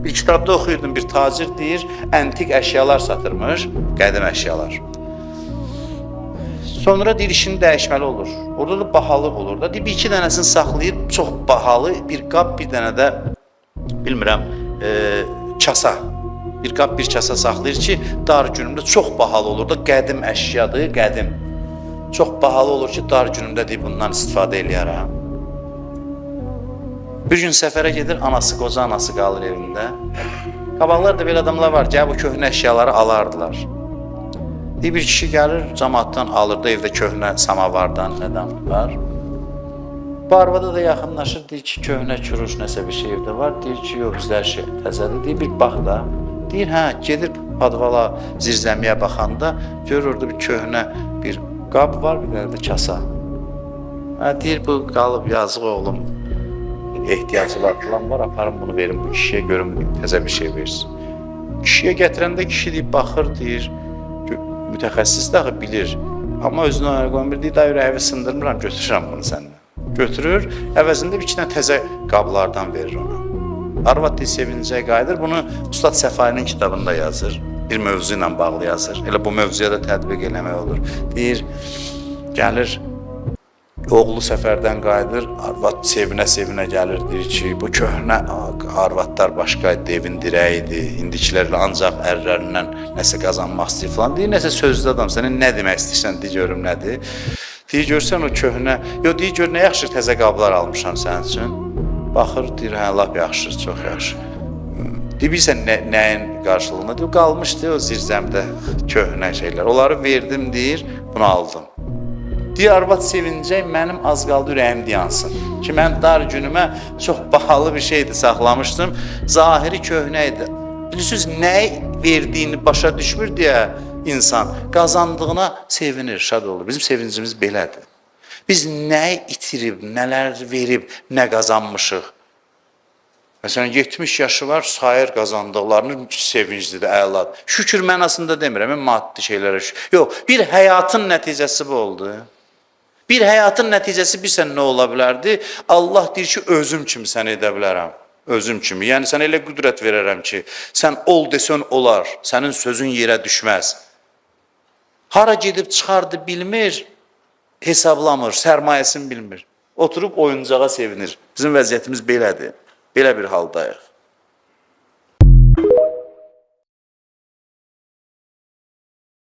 Bir kitabda oxuyurdum, bir tacir deyir, antik əşyalar satırmış, qədim əşyalar. Sonra deyir, işini dəyişməli olur. Orada da bahalı olur da. Deyir, bir iki dənəsini saxlayıb, çox bahalı bir qab, bir dənə də, bilmirəm, kasa. Bir qab, bir kasa saxlayır ki, dar günümdə çox bahalı olur da, qədim əşyadır, qədim. Çox bahalı olur ki, dar günümdə deyir, bundan istifadə eləyərəm. Bir gün səfərə gedir, anası, qoca anası qalır evində. Qabaqlar da belə adamlar var, gəl bu köhnə əşyaları alardılar. Bir kişi gəlir, cəmaatdan alırdı, evdə köhnə samavardan, nədən var. Bu arvada da yaxınlaşır, deyir ki, köhnə kürüş nəsə bir şey evdə var. Deyir ki, yox, bizlər şey təzədir. Deyir, bir bax da. Deyir, hə, gedir padvala, zirzəmiyə baxanda, görür orada bir köhnə bir qab var, bir dənə də kasa. Hə, deyir, bu qalıb, yazıq oğlum, ehtiyacılar falan var, aparım bunu verin bu kişiyə, görün təzə bir şey versin. Kişiyə gətirəndə kişi deyib, baxır, deyir, mütəxəssis daxı bilir. Amma özünə qoymur, deyir, da ürəyi sındırmıram, götürürəm bunu səndən. Götürür, əvəzində bir iki dənə təzə qablardan verir ona. Arvad deyir, sevincəyə qayıdır. Bunu Ustad Səfainin kitabında yazır. Bir mövzu ilə bağlı yazır. Elə bu mövzuya da tətbiq eləmək olur. Deyir, gəlir, oğlu səfərdən qayıdır, arvad sevinə-sevinə gəlir, deyir ki, bu köhnə arvadlar başqa idi, evin dirəyi idi, indikilərlə ancaq ərlərindən nəsə qazanmaq istəyir falan. Deyir, nəsə sözlü adam, sənin nə demək istəyirsən, deyir, görüm nədir? Deyir, görsən o köhnə, yox, deyir, gör, nə yaxşı təzə qablar almışam sənin üçün. Baxır, deyir, hə, lap yaxşı, çox yaxşı. Deyir, bilirsən nəyin qarşılığında? Deyir, qalmışdı o zirzəmdə köhnə şeylər. Onları verdim, deyir, bunu aldım. Deyir, arvad sevincək, mənim az qaldı ürəyim yansın. Ki, mən dar günümə çox bahalı bir şeydi, saxlamışdım. Zahiri köhnə idi. Bilirsiniz, nə verdiyini başa düşmür deyə insan qazandığına sevinir, şad olur. Bizim sevincimiz belədir. Biz nə itirib, nələr verib, nə qazanmışıq. Məsələn, 70 yaşı var, sayır qazandıqlarını sevinclidir, əladır. Şükür mənasında demirəm, maddi şeylərə şükür. Yox, bir həyatın nəticəsi bu oldu. Bir həyatın nəticəsi bilsən nə ola bilərdi? Allah deyir ki, özüm kimi sən edə bilərəm. Özüm kimi. Yəni, sən elə qüdrət verərəm ki, sən ol desən olar, sənin sözün yerə düşməz. Hara gedib çıxardı bilmir, hesablamır, sərmayəsini bilmir. Oturub oyuncağa sevinir. Bizim vəziyyətimiz belədir. Belə bir haldayıq.